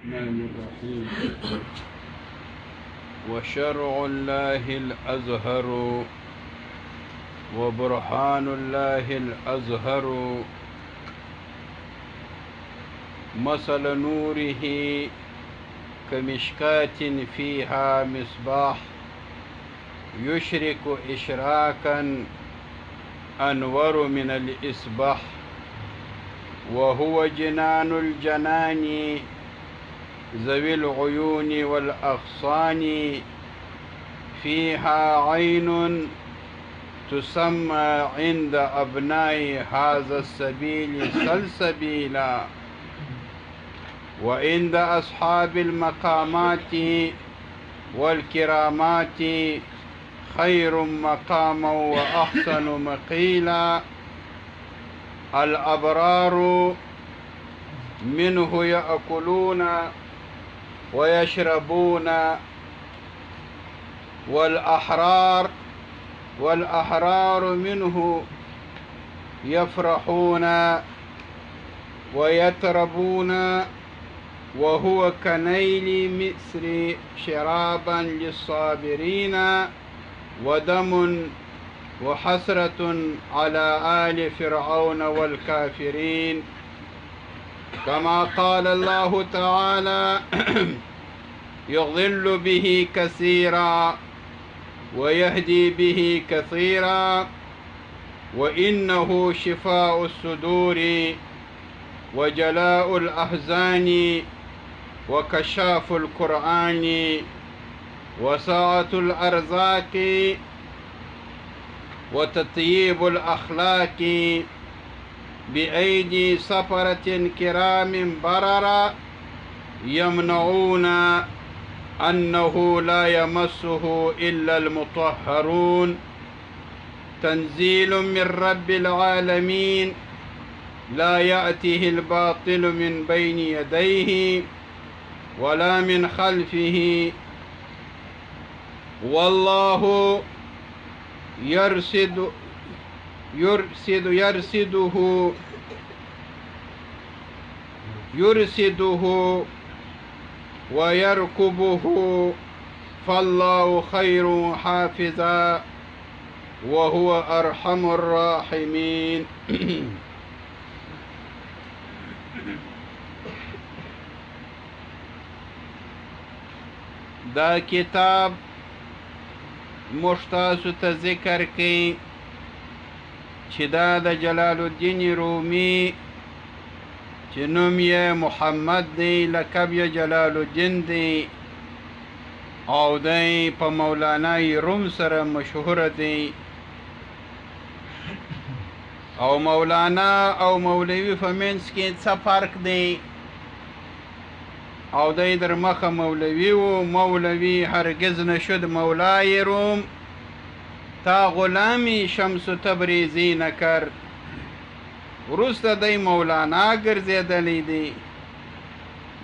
الرحمن الرحيم. وشرع الله الأزهر وبرهان الله الأزهر مثل نوره كمشكاة فيها مصباح يشرك إشراكا أنور من الإصباح وهو جنان الجنان ذوي العيون والأغصان فيها عين تسمى عند أبناء هذا السبيل سلسبيلا وعند أصحاب المقامات والكرامات خير مقاما وأحسن مقيلا الأبرار منه يأكلون ويشربون والأحرار منه يفرحون ويتربون وهو كنيل مصر شرابا للصابرين ودم وحسرة على آل فرعون والكافرين كما قال الله تعالى يضل به كثيرا ويهدي به كثيرا وإنه شفاء الصدور وجلاء الأحزان وكشاف القرآن وسعة الأرزاق وتطيب الأخلاق بأيدي سفرة كرام بررة يمنعون أنه لا يمسه إلا المطهرون تنزيل من رب العالمين لا يأتيه الباطل من بين يديه ولا من خلفه والله يرسده ويركبه فالله خير حافظا وهو أرحم الراحمين. دا کتاب مشتاسو ته ذکر کی چې دا د جلال الدین رومی چې نوم یې محمد دی لقب یې جلال الدین دی او دی په مولانای روم سره مشهور دی او مولانا او مولوی په منځ کې څه فرق دی او دی در مخه مولوی و مولوی هرگز نشد مولای روم تا غلامی شمس تبریزی نکرد وروسته دی مولانا ګرځېدلی دی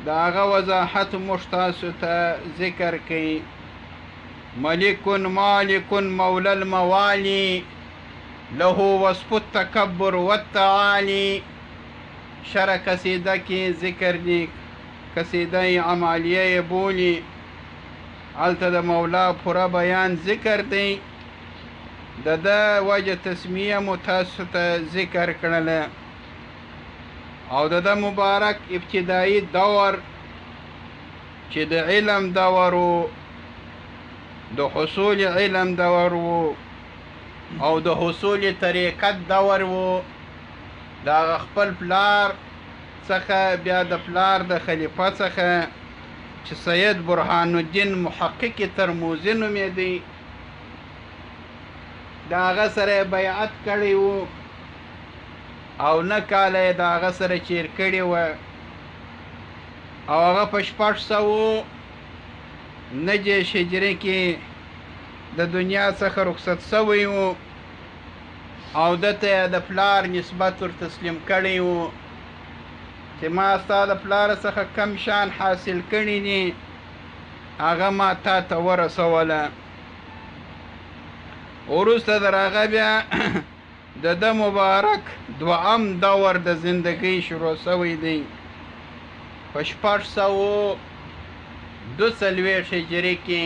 د هغه وضاحت موږ تاسو ته ذکر کوي ملک مالک مولا الموالی له وصف التکبر والتعالی شرح قصیده کې ذکر دی قصیده عمالیه بولی هلته د مولا پوره بیان ذکر دی د ده وجه تسمیه مو تاسو ته ذکر کړله او د ده مبارک ابتدایي دور چې د علم دور و د حصول علم دور و او د حصول طریقت دور و د هغه خپل پلار څخه بیا د پلار د خلیفه څخه چې سید برهان الدین محقق ترموزي نومېدی د هغه سره بیعت کړی و او نه کاله یې د هغه سره چیر کړې وه او هغه په 600 نجش هجري کې د دنیا څخه رخصت سوی و او دته یې د پلار نسبت ور تسلیم کړی و چې ما ستا د پلار څخه کم شان حاصل کړي دي هغه ما تا ته ورسوله وروسته در هغه بیا د ده مبارک دوام دور د زندګۍ شروع سوی دی په 642 هجري کې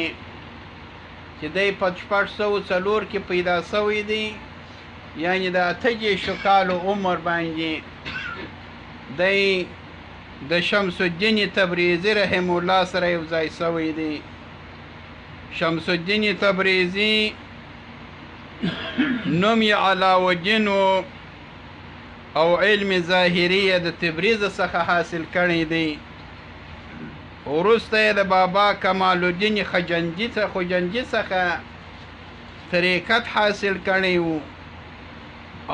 چې دی په 604 کې پیدا شوی دی، یعنی د 28 کالو عمر باندې دی د شمس الدین تبریزي رحم الله سره یو ځای شوی دی. شمس الدین تبریزي نوم یې علاءالدین او علم ظاهریه د تبریز څخه حاصل کړی دی. وروسته یې د بابا کمال الدین خجنجي څخه طریقت حاصل کړی و،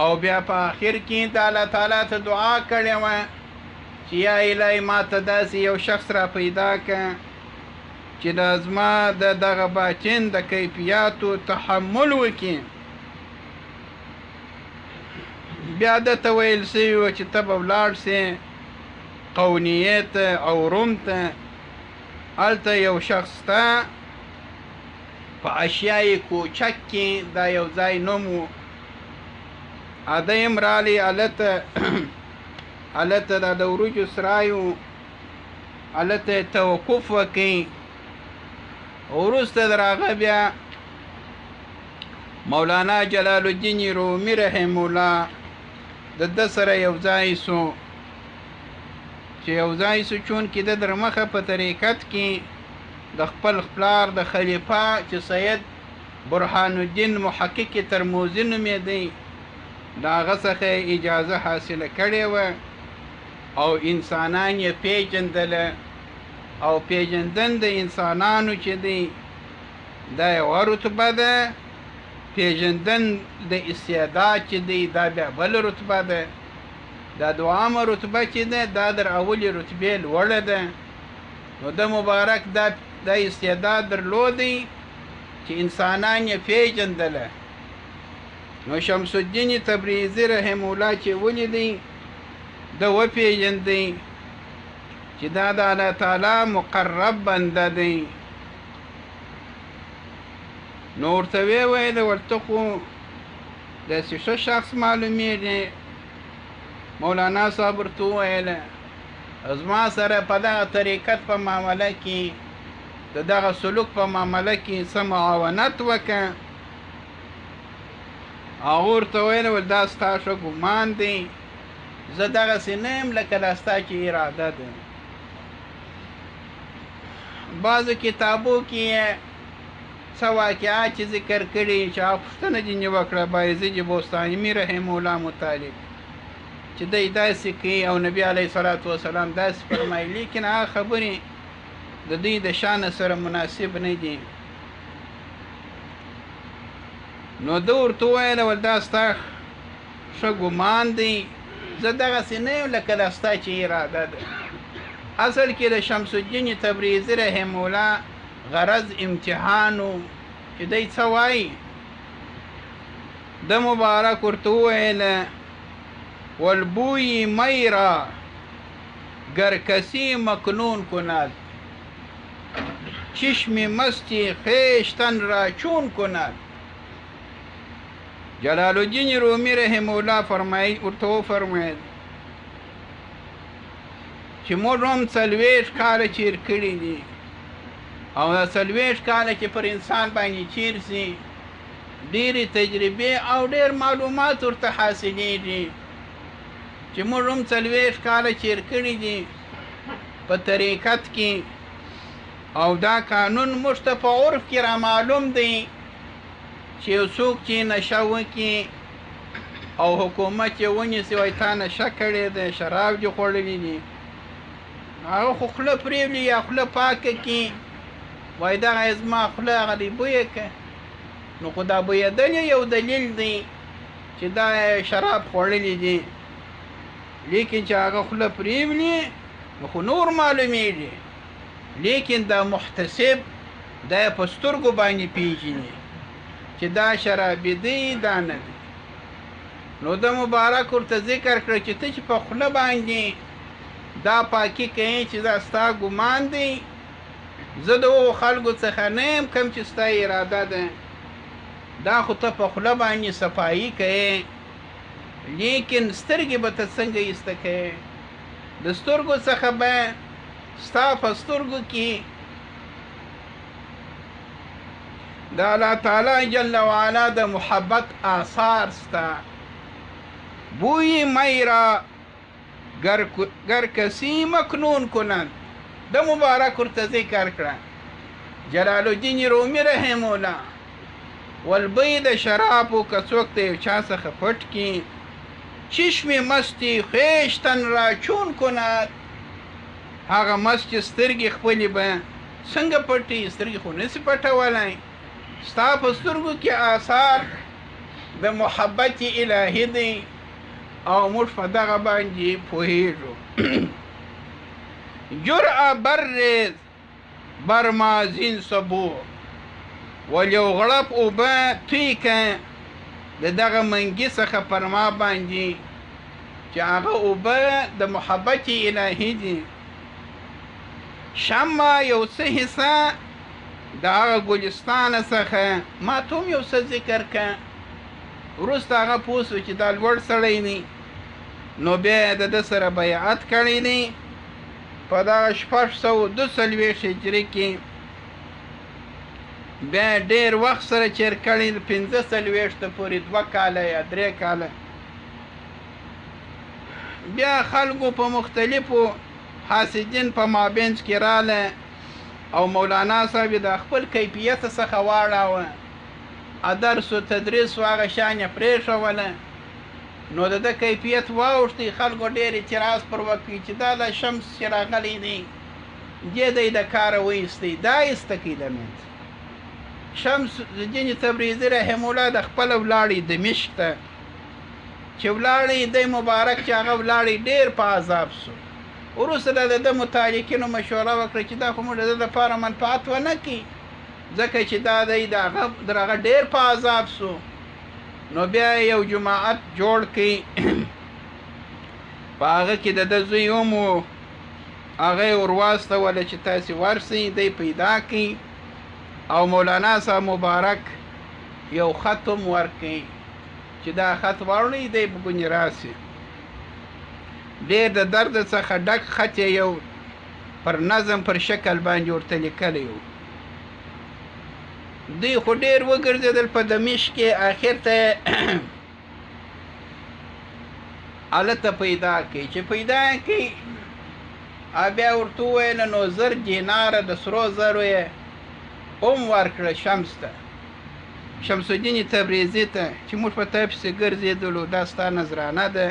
او بیا په آخر کې د الله تعالی ته دعا کړې وه چې یا الهی ما ته داسې یو شخص را پیدا کړه چې د زما د دغه باطن د کیفیاتو تحمل وکړي. بیا دته ویل سوي وه چې ته به ولاړ سې قونیې ته او روم ته، هلته یو شخص ته په اشیای کوچک کې دا یو ځای نوم و، ادیم رالی هلته دا د وریجو سرای و، هلته توقف وکړي. وروسته در هغه بیا مولانا جلال الدین رومي رحم الله د ده سره یو ځای سو، چې یو ځای سو چون کې د در مخه په طریقت کې د خپل پلار د خلیفه چې سید برهان الدین محقق ترموزي نومېدی، د هغه څخه اجازه حاصله کړې وه او انسانان یې پیژندله، او پیژندن د انسانانو چې دی دا یوه رتبه ده، پیژندن د استعداد چې دی دا بیا بله رتبه ده، دا دوامه رتبه چې ده دا در اولې رتبې لوړه ده. نو د مبارک دا استعداد درلودی چې انسانان یې پیژندله. نو شمس الدین تبریزي رحم الله چې ولیدی د وپیژندی چې دا د الله تعالی مقرب بنده دی. نو ورته ویې ویل ورته خو داسې ښه شخص معلومیږي. مولانا صاحب ورته وویله زما سره په دغه طریقت په معامله کې د دغه سلوک په معامله کې څه معاونت وکړه. هغه ورته ویل دا ستا ښه ګمان دی، زه دغسې نه یم لکه دا ستا چې اراده ده. بعضو کتابو کې څه واقعات چې ذکر کړي چې هغه پوښتنه ځینې وکړه بایزید بوستاني رحم الله متعلق چې دی داسې کوي او نبي علیه صلات وسلام داسې فرمایي، لیکن هغه خبرې د دوی د شان سره مناسب نه دي. نو ده ورته وویله ول دا ستا ښه ګمان دی، زه دغسې نه یم لکه دا ستا چې اراده ده. اصل کې د شمس الدین تبریزي رحم الله غرض امتحان و چې دی څه وایي. د مبارک ورته وویله والبوی میرا گر کسی مکنون کند، چشم مستی خویشتن را چون کند. جلال الدین رومي رحم الله ورته وفرمایل چې موږ هم 40 کاله چیر کړي دي، او دا 40 کاله چې پر انسان باندې چیر سي ډېرې تجربې او ډېر معلومات ورته حاصلېږي، چې موږ هم 40 کاله چیر کړي دي په طریقت کې، او دا قانون موږ ته په عرف کې را معلوم دی چې یو څوک چې نشه وکړي او حکومت یې ونیسي وایي تا نشه کړې ده، شراب دې خوړلي دي، هغه خو خوله پرېولي یا خوله پاکه کړي وایي دغه یې زما خوله هغه دی بویه که. نو خو دا بویېدل یو دلیل دی چې دا شراب خوړلي دي، لیکن چې هغه خوله پرېولي نو خو نور معلومیږي. لیکن دا محتسب دا یې په سترګو باندې پیژني چې دا شرابي دی دا نه دی. نو د مبارک ورته ذکر کړه چې ته چې په خوله باندې دا پاکي کوي چې دا ستا ګمان دی، زه د هغو خلکو څخه نه یم کوم چې ستا اراده ده، دا خو ته په خوله باندې صفایي کوې، لیکن سترګې به ته څنګه ایسته کوې؟ د سترګو څخه به ستا په سترګو کې د الله تعالی جل وعلا د محبت آثار ستا. بوی میرا گر کسی مکنون کند، د مبارک ورته ذکر کړه جلال الدین رومی رحم الله. والبی د شرابو که څوک ته یو چا څخه پټ کړي، چشم مستی خویشتن را چون کند، هغه مست چې سترګې خپلې به څنګه پټي، سترګې خو نسي پټولی. ستا په سترګو کې آثار د محبت الهي دی او موږ په دغه باندې پوهېږو. جرأه برز برمازین سبو، ول یو غړپ اوبه توی که د دغه منګي څخه پر ما باندې چې هغه اوبه د محبت الهي دي. شمه یو څه حصه د هغه ګلستانه څخه ما ته هم یو څه ذکر که. وروسته هغه پوه سو چې دا لوړ سړی دی، نو بیا د ده سره بیعت کړی دی په دغه 642 هجري کې. بیا ډېر وخت سره چیر کړی 45 پورې 2 کاله یا 3 کاله. بیا خلکو په مختلفو حاسدین په مابینځ کې راله او مولانا صاحب د خپل کیفیت څخه واړاوه، درس و تدریس و هغه شان یې پرېښوله. نو د ده کیفیت واوښتی، خلکو ډېر اعتراض پر وکړي چې دا د شمس چې راغلی دی دې دی د کاره وایستی، دا ایسته کړي د منځ. شمس الدین تبریزي رحم الله د خپله ولاړی دمشق ته چې ولاړی دی مبارک چې هغه ولاړی ډېر په عذاب سو. وروسته د ده متعلقینو مشوره وکړه چې دا خو موږ د ده لپاره منفعت ونه کړي، ځکه چې دا دی د هغه ډېر په عذاب سو. نو بیا یو جماعت جوړ کړي، په هغه کې د ده زوی هم و، هغه یې ورواستوله چې تاسې ورسئ، دی پیدا کړي او مولانا صاحب مبارک یو خط هم ورکړي چې دا خط واړئ دی به ګونې راسي. ډېر د درد څخه ډک خط یو پر نظم پر شکل باندې ورته لیکلی و. دوی خو ډېر وګرځېدل په دمشق کې، آخر ته هلته پیدا کړي. چې پیدا کړي بیا ورته وویل نو 1000 دیناره د سرو زرو یې هم ورکړه شمس ته، شمس الدین تبریزي ته چې موږ په تا پسې ګرځېدلو، دا ستا نذرانه ده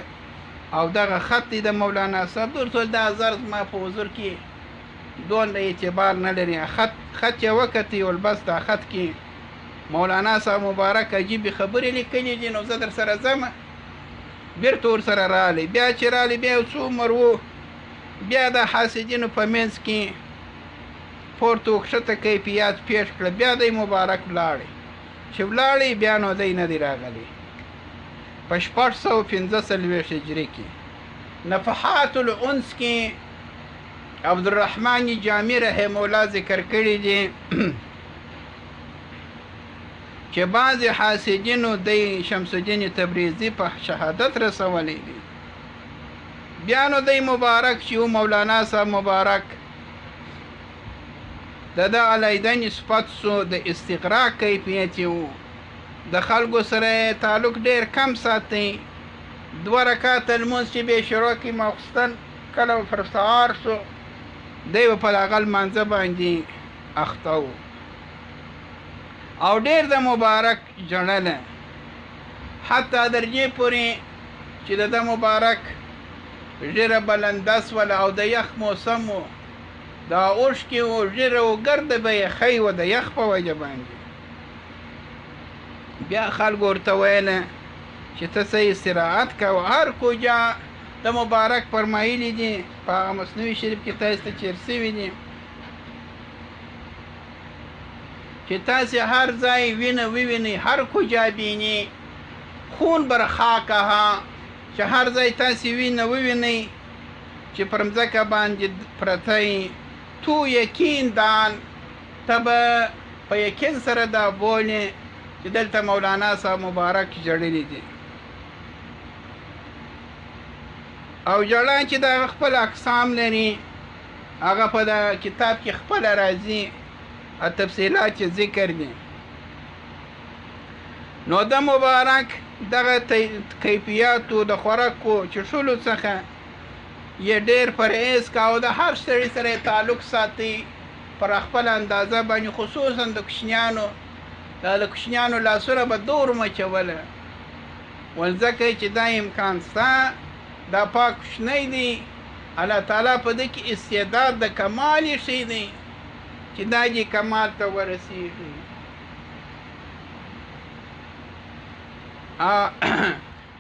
او دغه خط دی د مولانا صاحب. درته دا 1000 زما په حضور کې دونه اعتبار نه لري. خط یې وکتې ول بس دا خط کې مولانا صاحب مبارک عجیبې خبرې لیکلي دي، نو زه در سره ځمه. بیرته ورسره رالی. بیا چې رالی بیا یو څو عمر و، بیا د حاسدینو په منځ کې پورته وکښته کیفیت پیش کړه. بیا دی مبارک ولاړی. چې ولاړی بیا نو دی نه دی راغلی. په 645 هجري کې نفحات الانس کې عبدالرحمن جامی رحم الله ذکر کړي دي چې بعضې حاسدینو دی شمس الدین تبریزي په شهادت رسولی دي. بیا نو دی مبارک چې و مولانا صاحب مبارک د ده علیحده نسبت سو د استغراق کیفیت و، د خلکو سره تعلق ډېر کم ساتي. 2 رکعاته لمونځ چې به یې شروع کړي ماخوستن کله پر سهار سو، دی به په هغه لمانځه باندې اخته و او ډېر د مبارک ژړله، حتی درجې پورې چې د ده مبارک ژیره بلنده سوله او د یخ موسم و، دا اوښکې و ژیره و ګرده به یې ښی و د یخ په وجه باندې. بیا خلکو ورته ویله چې ته څه استراحت کوه. هر کجا د مبارک فرمایلي دي په هغه مصنوي شریف کې تاسو ته چیر سوي دي چې تاسې هر ځای وینه ووینئ، هر کجا بینی خون بر خاکها، چې هر ځای تاسې وینه ووینئ چې پر مځکه باندې پرته تو یقین دان، ته به په یقین سره دا بولې چې دلته مولانا صاحب مبارک جړلی دي. او جړا چې دا خپل اقسام لري، هغه په دا کتاب کې خپل راځي تفصیلات چې ذکر دي. نو د مبارک دغه کیفیاتو د خوراکو چښلو څخه یې ډېر پرهیز کاوه، د هر سړي سره تعلق ساتي پر خپل اندازه باندې، خصوصا د کوچنیانو د کوچنیانو لاسونه به دور مچوله، ځکه چې دا امکان شته، دا پاک کوچنی دی، الله تعالی په دې کې استعداد د کمال یې ښی دی چې دا دې کمال ته ورسېږي.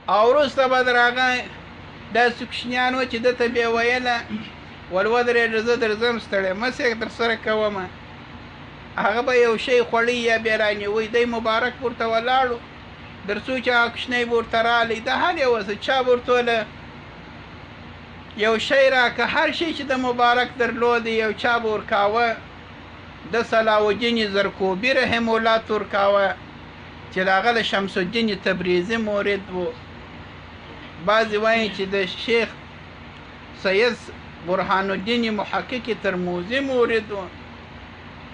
او وروسته به د هغه داسې کوچنیان وو چې ده ته بیا ویله ول ودرېږه زه درځم ستړی مه سې درسره کومه، هغه به یو شی خوړی یا بیا رانیوی، دی مبارک ورته ولاړو تر څو چې هغه کوچنی به ورته رالی، د هر یو څه چا به ورته وله یو شی راکه، هر شی چې د مبارک درلودی یو چا به ورکاوه. د صلاح الدین زرکوبي رحم الله ته ورکاوه چې د هغه له شمس الدین تبریزي مورد و. بعضې وایي چې د شیخ سید برهان الدین محقق ترموزي مورد و،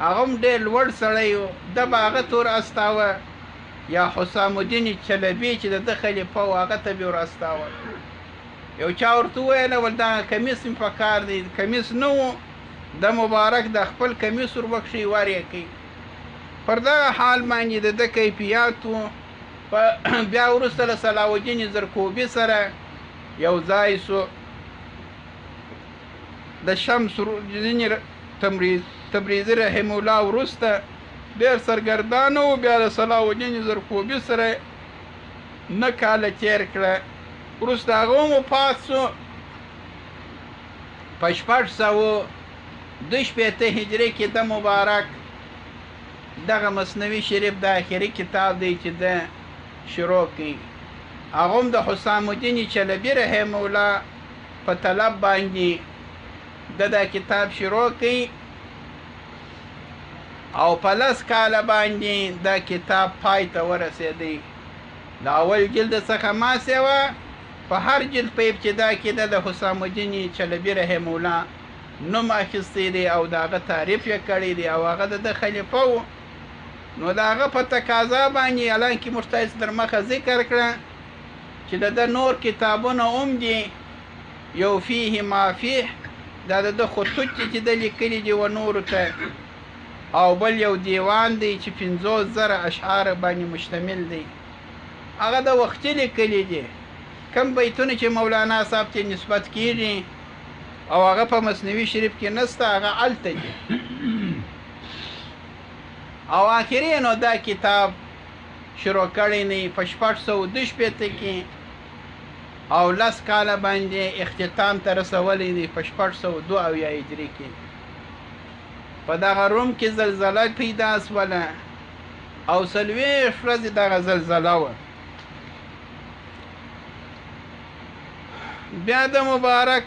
هغه هم ډېر لوړ سړی و، ده به هغه ته ور استاوه، یا حسام الدین چلبي چې د ده خلیفه و هغه ته به ور استاوه. یو چا ورته وویله ول دا کمیس مې په کار دی، کمیس نه و، د مبارک د خپل کمیس ور بخښي ور یې کوي. پر دغه حال باندې د ده کیفیات و. بیا وروسته له صلاح الدین زرکوبي سره یو ځای سو، د شمس الدین تبریزي رحم الله وروسته ډېر سرګردانه و، بیا د صلاح الدین زرکوبي سره نه کاله تېر کړه. وروسته هغه هم وفات سو په 662 هجري کې. د مبارک دغه مثنوي شریف د آخري کتاب دی چې ده شروع کړي، هغه هم د حسام الدین چلبي رحم الله په طلب باندې دا کتاب شروع کړي، او په 10 کاله باندې دا کتاب پای ته ورسېدی. د اول جلد څخه ما سیوه په هر جلد په ابتدا کې د حسام الدین چلبي رحم الله نوم اخیستی دی او د هغه تعریف یې کړی دی، او هغه د خلیفه و. نو د هغه په تقاضا باندې حالانکې موږ تاسو در مخه ذکر کړه چې د نور کتابونه هم دي، یو فيه ما فيه دا د خطوط چې د لیکلي دي و نورو ته، او بل یو دیوان دی چې 50,000 اشعار باندې مشتمل دی، هغه د وختي لیکلي دي. کم بیتونه چې مولانا صاحب ته نسبت کیږي او هغه په مثنوي شریف کې نسته، هغه هلته دي. او آخري نو دا کتاب شروع کړی نه په 662 کې، او 10 کاله باندې اختتام ته رسولی دی په 602 هجري کې. په دغه روم کې زلزله پیدا سوله او 40 ورځې دغه زلزله وه. بیا د مبارک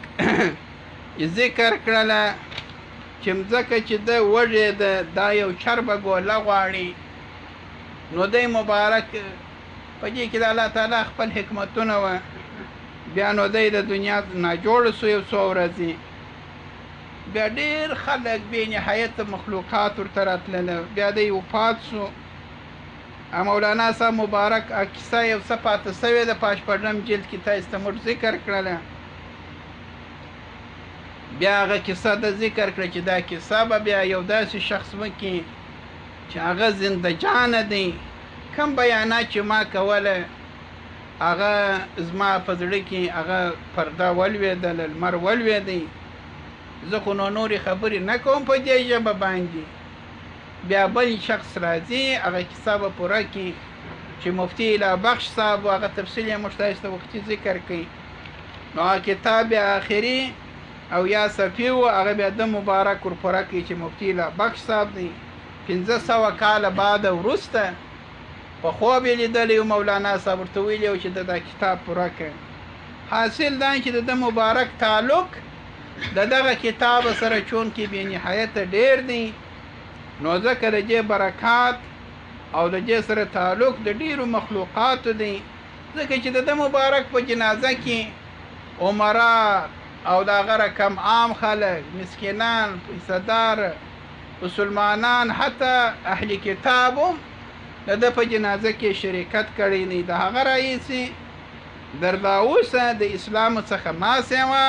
ذکر کړله چې مځکه چې ده وږې ده، دا یو چربه ګوله غواړي. نو دی مبارک په دې کې د الله تعالی خپل حکمتونه وه. بیا نو دی د دنیا ناجوړه سو یو څو ورځې، بیا ډېر خلک بې نهایت مخلوقات ورته راتلله، بیا دی وفات سو. مولانا صاحب مبارک کیسه یو څه پاته سوې ده په 8 جلد کې تاسو ته موږ ذکر کړله. بیا هغه کیسه د ذکر کړه چې دا کیسه به بیا یو داسې شخص وکړي چې هغه زندجانه دی. کم بیانات چې ما کوله هغه زما په زړه کې هغه پرده ولوېدله، لمر ولوېدی. زه خو نو نورې خبرې نه کوم په دې ژبه باندې. بیا بل شخص راځي هغه کیسه به پوره کړي چې مفتي اله بخش صاحب هغه تفصیل یې موږ تاسو ته وختي ذکر کوي. نو هغه کتاب آخري او یا صفي و، هغه بیا د مبارک ور پوره کړي چې مفتي اله بخش صاحب دی 1500 کاله بعد وروسته په خوب یې لیدلی و. مولانا صاحب ورته ویلي و چې دا کتاب پوره کړي. حاصل دا چې د مبارک تعلق د دغه کتاب سره چونکې بې نهایته ډېر دی، نو ځکه د دې برکات او د دې سره تعلق د ډېرو مخلوقاتو دی. ځکه چې د مبارک په جنازه کې عمرا او د هغه رقم عام خلک، مسکینان، پیسه‌دار، مسلمانان، حتی اهل کتاب هم د ده په جنازه کې شرکت کړی دی. د هغه رئیس درداوسه د اسلام څخه ما سوا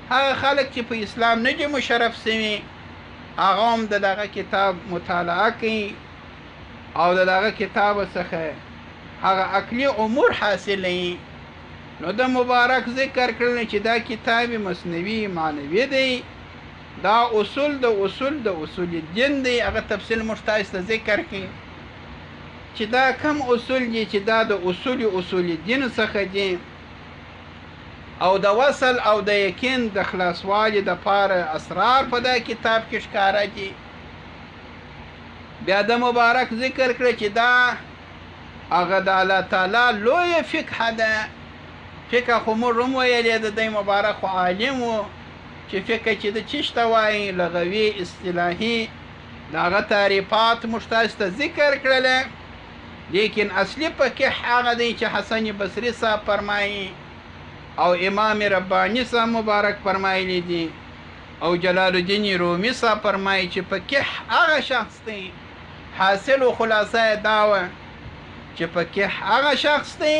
هغه خلک چې په اسلام نه دي مشرف سوي، هغه هم د دغه کتاب مطالعه کوي او د دغه کتاب څخه هغه عقلي امور حاصلوي. نو د مبارک ذکر کړل چې دا کتاب مصنوي معنوي دی، دا اصول د اصول الدین دی. هغه تفصیل موږ تاسو ته ذکر کړي چې دا کم اصول دي چې دا د اصول الدین څخه دي، او د وصل او د یقین د خلاصوالي دپاره اسرار په دا کتاب کې ښکاره دي. بیا د مبارک ذکر کړی چې دا هغه د الله تعالی لویه فقه ده. فقه خو موږ هم ویلې د دی مبارک خو عالم و چې فقه چې د چیش ته وایي، لغوي اصطلاحي د هغه تعریفات موږ تاسو ته ذکر کړله. لیکن اصلي فقه هغه دی چې حسن بصري صاحب فرمایي او امام رباني صاحب مبارک فرمایلی دي او جلال الدین رومي صاحب فرمایي چې فقه هغه شخص دی. حاصل و خلاصه دا وه چې فقه هغه شخص دی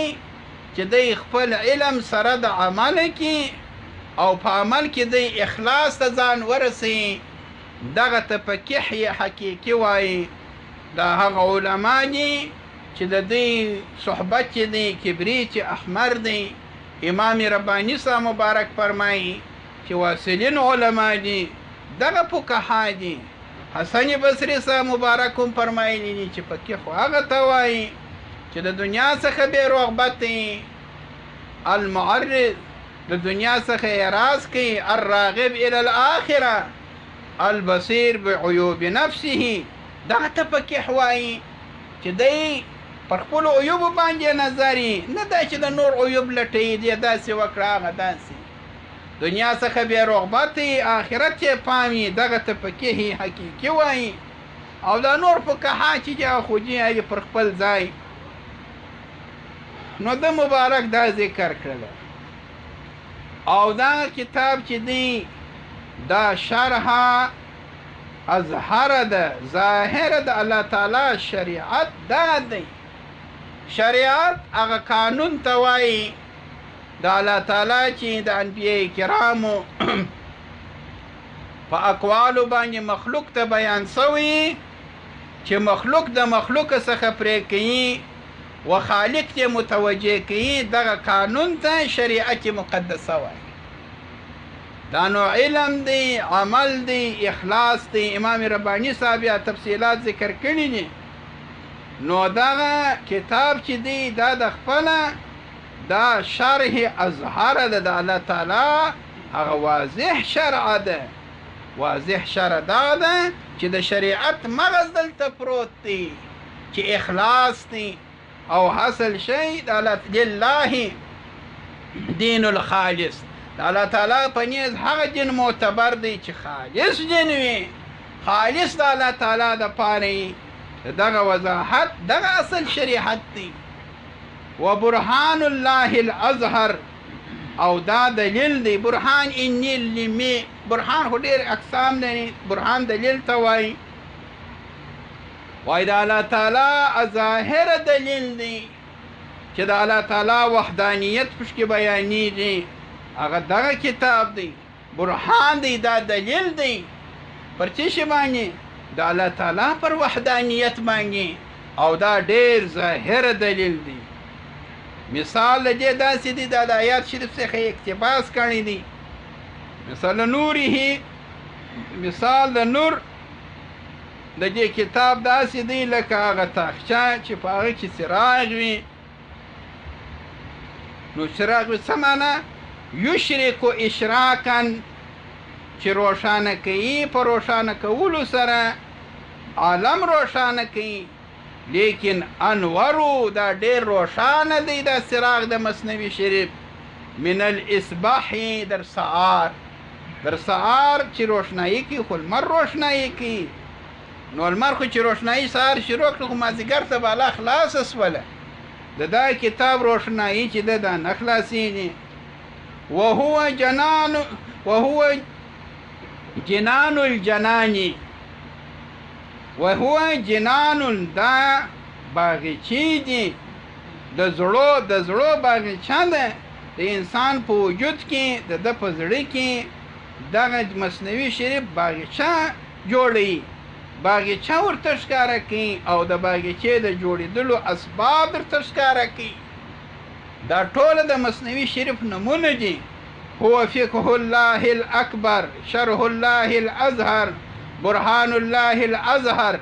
چې دی خپل علم سره د عمل کې او په عمل کې دی اخلاص ته ځان ورسوي، دغه ته فقه حقیقي وایي. دا هغه علما دي چې د دوی صحبت چې دی کبریت احمر دی. امام رباني صاحب مبارک فرمایي چې واصلین علما دي، دغه فقها دي. حسن بصري صاحب مبارک هم فرمایلی دي چې فقه خو هغه ته وایي چې د دنیا څخه بې رغبت دی، المعرض د دنیا څخه اعراض کوي، الراغب الى الاخره، البصیر بعیوب نفسه، دغه ته فقه وایي چې دی پر خپلو عیوبو باندې نظري، نه دا چې د نور عیوب لټوي، دی داسې وکړه هغه داسې، دنیا څخه بې رغبت دی، آخرت یې پامي، دغه ته فقه حقیقي وایي. او دا نور فقها چې دي خو دي پر خپل ځای. نو د مبارک دا ذکر کړله. او دا کتاب چې دی دا شرح اظهر ده، ظاهر د الله تعالی شریعت دا دی. شریعت هغه قانون ته وایي د الله تعالی چې د انبیاء کرامو په اقوالو باندې مخلوق ته بیان سوی، چې مخلوق د مخلوق څخه پرې کوي و خالق ته متوجه کوي، دغه قانون ته شریعت مقدسه وایي. دا نو علم دی، عمل دی، اخلاص دی. امام رباني صاحب یا تفصیلات ذکر کړي دي. نو دغه کتاب چې دی دا د خپله دا شرح اظهر ده د الله تعالی، هغه واضح شرع ده. واضح شرع دا ده چې د شریعت مغز دلته پروت دی، چې اخلاص دی او حاصل شي د الله لله دین الخالص. د الله تعالی په نیز هغه دین معتبر دی چې خالص دین وي، خالص د الله تعالی د پاره. دغه وضاحت دغه اصل شریعت دی. و برهان الله الاظهر، او دا دلیل دی. برهان انی لمی، برهان خو ډېر اقسام لري. برهان دلیل ته وایي. وایي د الله تعالی ظاهر دلیل دی چې د الله تعالی وحدانیت پشکې بیانېږي، هغه دغه کتاب دی. برهان دی، دا دلیل دی پر څه شي باندې؟ د الله تعالی پر وحدانیت باندې، او دا ډېر ظاهر دلیل دی. مثال دې داسې دی، دا د آیات شریف څخه اقتباس کړی دی. مثال نوره، مثال د نور د دې کتاب داسې دی لکه هغه تاخچه چې په هغه کې څراغ وي. نو څراغ وي څه معنا؟ یشرکو اشراکن، چې روښانه کوي، په روښانه کولو سره عالم روښانه کوي. لیکن انورو دا ډېر روښانه دی دا څراغ د مصنوي شریف. من الاصباح، در سهار، در سهار چې روښنایي کوي، خو لمر روښنایي کوي. نو لمر خو چې روښنایي سهار شروع کړه، خو مازدیګر ته بالا خلاصه سوله. د دا کتاب روښنایي چې ده دا نه خلاصېږي. وهو جنان الجنان، وهو جنان، دا باغچې دي د زړو باغچه ده د انسان په وجود کې، د ده په زړه کې دغه مصنوي شریف باغچه جوړوي، باغچه ورته ښکاره کوي او د باغچې د جوړېدلو اسباب درته ښکاره کوي. دا ټوله د مصنوي شریف نمونه دي. هو فقه الله الاکبر، شرح الله الازهر، برهان الله الازهر،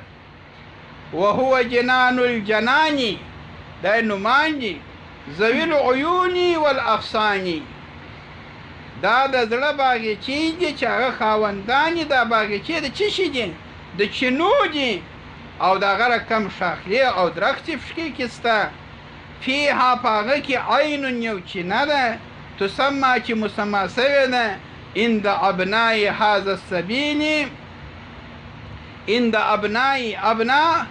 وهو جنان الجنان، دا نومان دي. ذوي العیون والاغصان، دا د زړه باغچې دي چې هغه خاوندان دا باغچې د څه شي دي؟ د چینو دي او د هغه رقم شاخلې او درختې پکې کې سته. فیها په هغه کې عین یو چینه ده تسمه چې مسمه سوې ده عند ابنای هذا السبیل. عند ابنای، ابنا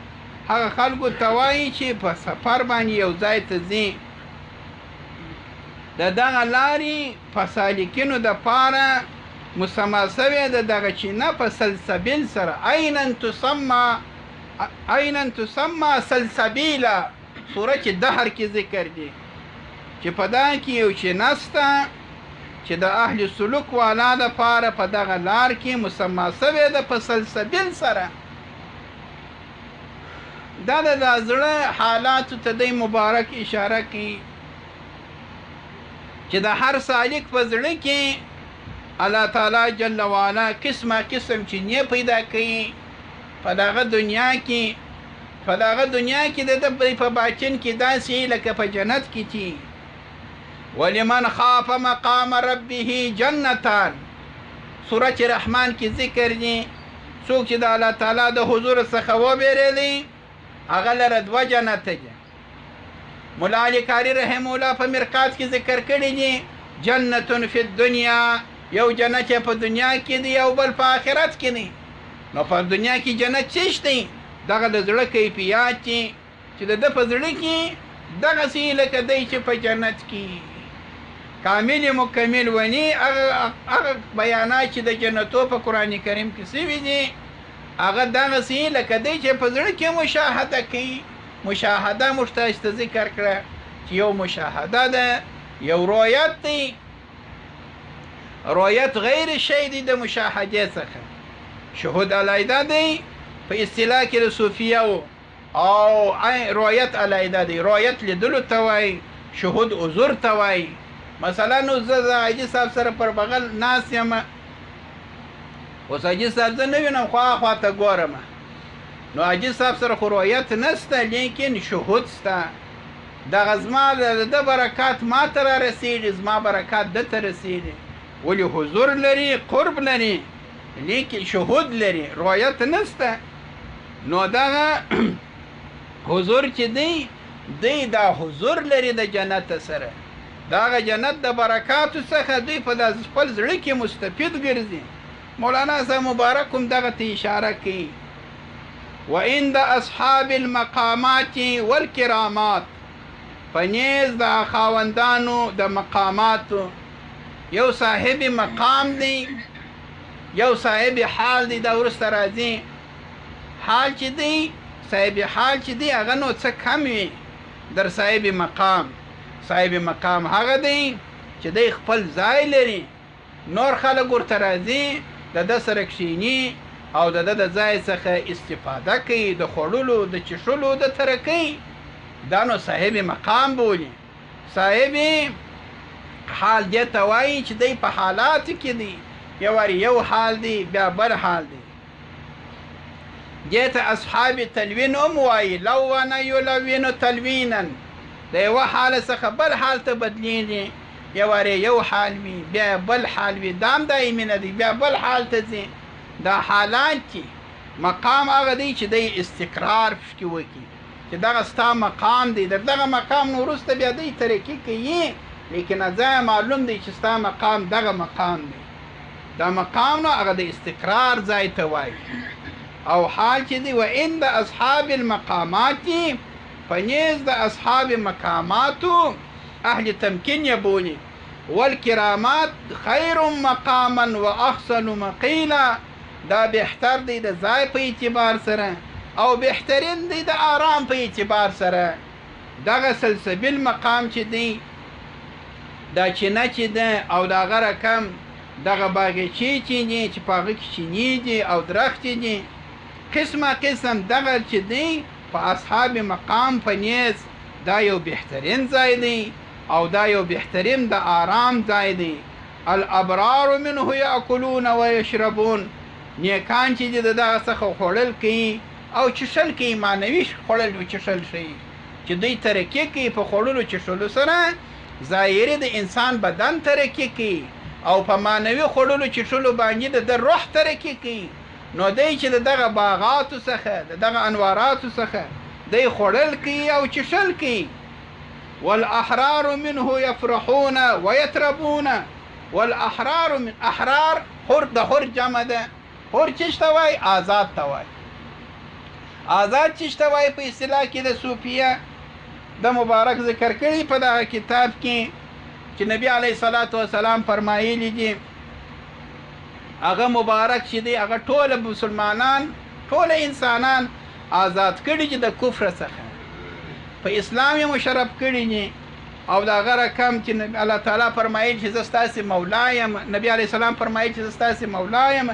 هغه خلکو ته وایي چې په سفر باندې یو ځای ته ځي، د دغه لارې په سالکینو دپاره مسمه سوې ده دغه چینه په سلسبیل سره. عینا تسمه سلسبیله، سورة دهر کې ذکر دی چې په دا کې یو چینه سته چې د اهل سلوک والا دپاره په دغه لار کې مسمه سوې ده په سلسبیل سره. دا د زړه حالاتو ته دی مبارک اشاره کوي چې د هر سالک په زړه کې الله تعالی جل وعلا قسمه قسم چینې پیدا کوي په دغه دنیا کې. په دغه دنیا کې د ده په باطن کې داسې لکه په جنت کې تي. ولمن خاف مقام ربه جنتان، سورة رحمان کې ذکر دی. څوک چې د الله تعالی د حضور څخه وبېرېدی هغه لره دوه جنته دي. مولا علی کاری رحم الله په مرقات کې ذکر کړی دی جنت فی الدنیا، یو جنت په دنیا کې دی او بل په آخرت کې دی. نو په دنیا کې جنت څه دی؟ دغه د زړه کیفیات چې د ده په زړه کې دغسې لکه دی چې په جنت کې کامل مکمل ونی. هغه بیانات چې د جنتو په قرآن کریم کې سوي دي هغه دغسې لکه دی چې په زړه کې مشاهده کوي. مشاهده موږ تاسو ته ذکر کړه چې یو مشاهده ده، یو رؤیت دی. رؤیت غیر شی دی د مشاهدې څخه. شهود علیحده دی په اصطلاح کې د صوفیه او رؤیت علیحده دی. رؤیت لیدلو ته وایي، شهود حضور ته وایي. مثلا نو زه د حاجي صاحب سره پر بغل ناست یم، اوس حاجي صاحب زه نه وینم خوا ته ګورم، نو حاجي صاحب سره خو رؤیت نسته لیکن شهود سته. دغه زما د ده برکات ما ته را رسېږي، زما برکات ده ته رسېږي. ولې حضور لري، قرب لري، لیکن شهود لري، رؤیت نسته. نو دغه حضور چې دی دا حضور لري د جنت سره. دغه جنت د برکاتو څخه دوی په خپل زړه کې مستفید ګرځي. مولانا صاحب مبارک هم دغه ته اشاره کوي. وعند اصحاب المقامات والکرامات، په نیز د خاوندانو د مقاماتو، یو صاحب مقام دی یو صاحب حال دی. دا وروسته راځي. حال چې دی، صاحب حال چې دی هغه نو څه کم وي در صاحب مقام. صاحب مقام هغه دی چې دی خپل ځای لري، نور خلک ورته راځي، د ده سره کښېني او د ده د ځای څخه استفاده کوي، د خوړلو د چښلو د ترکۍ. دا نو صاحب مقام بولي. صاحب حال دې ته وایي چې دی په حالاتو کې دی. یو حال دی بیا بل حال دی. دې ته اصحاب تلوین هم وایي. لونه یلون تلوینا، د یوه حال څخه بل حال ته بدلیږي. یو حال وي بیا بل حال وي، دا هم دایمي نه دی، بیا بل حال ته ځي. دا حالات دي. مقام هغه دی چې دی استقرار پکې وکړي چې دغه ستا مقام دی. د دغه مقام نه وروسته بیا دی ترقي کوي، لیکن ځای معلوم دی چې ستا مقام دغه مقام دی. دا مقام نو هغه د استقرار ځای ته وایي. او حال چې دی وعند اصحاب المقامات، په نیز د اصحاب مقاماتو اهل تمکین یې بولي. والکرامات خیر مقاما و احسن مقیلا، دا بهتر دی د ځای په اعتبار سره او بهترین دی د آرام په اعتبار سره. دغه سلسبیل مقام چې دی دا چینه چې ده او د هغه رقم دغه باغچې چې دي چې په هغه کې چینې دي او درختې دي قسمه قسم دغه چې دی په اصحاب مقام په نیز دا یو بهترین ځای دی او دا یو بهترین د آرام ځای دی. الابرار منه یاکلون و یشربون، نیکان چې د دغه څخه خوړل کوي او چښل کوي، معنوي خوړل او چښل شي چې دوی ترقي کوي په خوړلو چښلو سره، ظاهري د انسان بدن ترقي کوي او په معنوي خوړلو چښلو باندې د روح ترقي کوي. نو دی چې دغه باغاتو څخه دغه انواراتو څخه دی خوړل کوي او چښل کوي. والاحرار منه يفرحون ويتربون، والاحرار من احرار حر د حر جمع ده. حر چیش ته وای؟ آزاد ته وای. آزاد چیش ته وای په اصطلاح کې د صوفیه د مبارک ذکر کړي په دغه کتاب کې چې نبی علیه الصلاۃ والسلام فرمایلی دي. هغه مبارک چې دی هغه ټول مسلمانان ټول انسانان آزاد کړي چې د کفر څخه په اسلام یې مشرف کړي دي. او دا هغه رقم چې الله تعالی فرمایي چې زه ستاسې مولا یم، نبی علیه السلام فرمایي چې زه ستاسې مولا یم،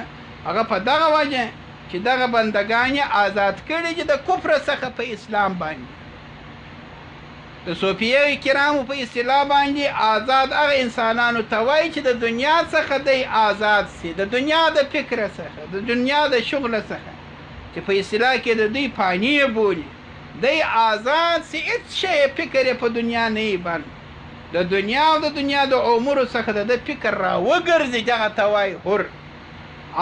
هغه په دغه وجه چې دغه بندگان یې آزاد کړي چې د کفر څخه په اسلام باندې. د صوفیه کرامو په اصطلاح باندې آزاد هغه انسانانو ته وایي چې د دنیا څخه دی آزاد سي، د دنیا د فکر څخه، د دنیا د شغل څخه چې په اصطلاح کې د دوی فانی بولي، دی آزاد سي، هیڅ شی فکر یې په دنیا نه بند، د دنیا او د دنیا د امورو څخه د فکر را وګرځي، دغه ته وایي حر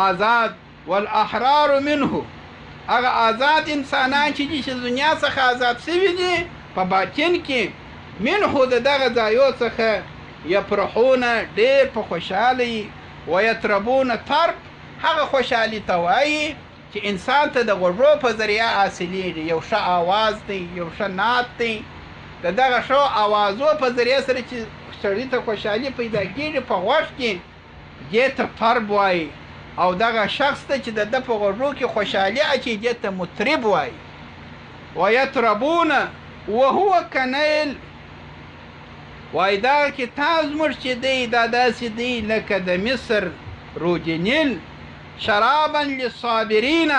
آزاد. والاحرار منه، هغه آزاد انسانان چې دنیا څخه آزاد سوي دي په باطن کې منه د دغه ځایو څخه یفرحون ډېر په خوشحالي، ویتربون طرب هغه خوشحالي ته وایي چې انسان ته د غوږو په ذریعه حاصلېږي، یو ښه آواز دی، یو ښه نعت دی، د دغه ښو آوازو په ذریعه سره چې سړي ته خوشحالي پیدا کېږي په غوږ کې، دې ته طرب وایي. او دغه شخص ته چې د ده په غوږو کې خوشحالي اچي دې ته مطرب وایي. ویتربون وهو کنیل، وایي دا کتاب زموږ چې دی دا داسې دی لکه د مصر رود نیل. شرابا للصابرین،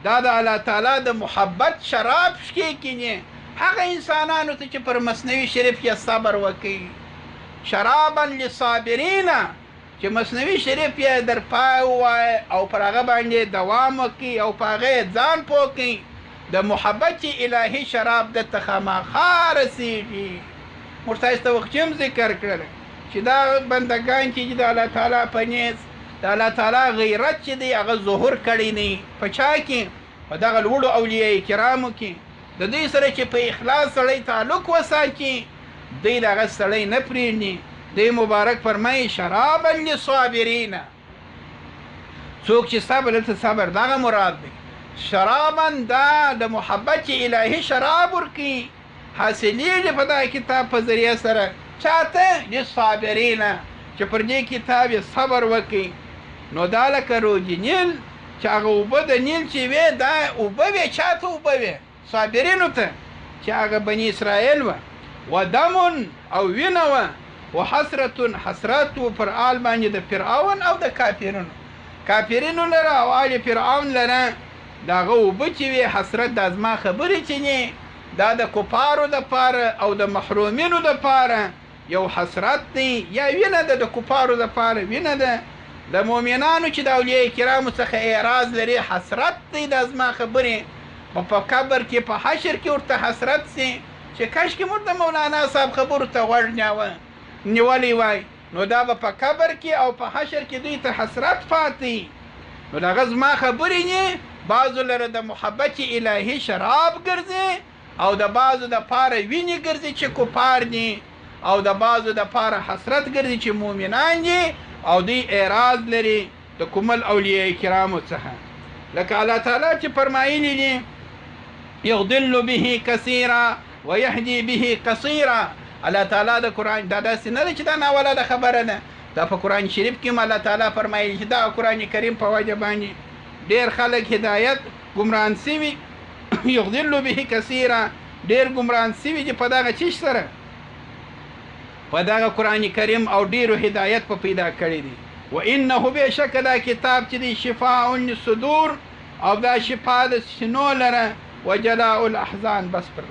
دا د الله تعالی د محبت شراب شکې کینې هغه انسانانو ته چې پر مثنوي شریف کې صبر وکړي. شرابا للصابرین، چې مثنوي شریف یې در پای ووایي او پر هغه باندې دوام وکړي او په هغه ځان پوه کړي، د محبت الهي شراب درته خامخا رسېږي. موږ تاسو ته وخت هم ذکر کړل چې دا بندګان چې د الله تعالی په نیز د الله تعالی غیرت چې دی هغه ظهور کړی نه په چا کې؟ په دغه لوړو اولیاء کرامو کې. د دوی سره چې په اخلاص سړی تعلق وساتي دوی دغه سړی نه پرېږدي. دوی مبارک فرمایي شرابا للصابرین، څوک چې صبر دلته صبر دغه مراد دی. شرابا دا د محبت الهي شراب ورکي حاصلېږي په دغه کتاب په ذریعه سره چاته؟ للصابرین، چې پر دې کتاب یې صبر وکړي. نو دا لکه رود نیل چې هغه اوبه د نیل چې وې دا اوبه وې چاته اوبه وې؟ صابرینو ته چې هغه بني اسرائیل وه. ودم او وینه وه، وحسرت حسرت و پر آل باندې د فرعون او د کافرینو لره او آل فرعون لره د هغه اوبه چې وې حسرت د زما خبرې چې نه دا د کفارو دپاره او د محرومینو دپاره یو حسرت دی، یا وینه ده د کفارو دپاره وینه ده، د مؤمنانو چې د اولیاء کرامو څخه اعراض لري حسرت دی د زما خبرې. په قبر کې په حشر کې ورته حسرت سي چې کاشکې موږ د مولانا صاحب خبرو ته غوږ نیولی وای، نو دا به په قبر کې او په حشر کې دوی ته حسرت پاتې. نو دغه زما خبرې نه بعضو لره د محبت الهي شراب ګرځي او د بعضو دپاره وینې ګرځي چې کفار دي او د بعضو دپاره حسرت ګرځي چې مؤمنان دي او دوی اعراض لري د کومل اولیاء کرامو څخه. لکه الله تعالی چې فرمایلی دي یضل به کثیرا ویهدي به قصیرا، الله تعالی د قرآن دا داسې نه ده چې دا ناولاده خبره ده دا په قرآن شریف کې هم الله تعالی فرمایي چې دا قرآن کریم په وجه باندې ډېر خلک هدایت ګمران سوي یضل به کثیره ډېر ګمران سوي چې په دغه چیش سره په دغه قرآن کریم او ډېرو هدایت په پیدا کړی دي و انه بشک دا کتاب چې دی شفاء للصدور او دا شفا د سینو لره و جلاء الاحزان بس پر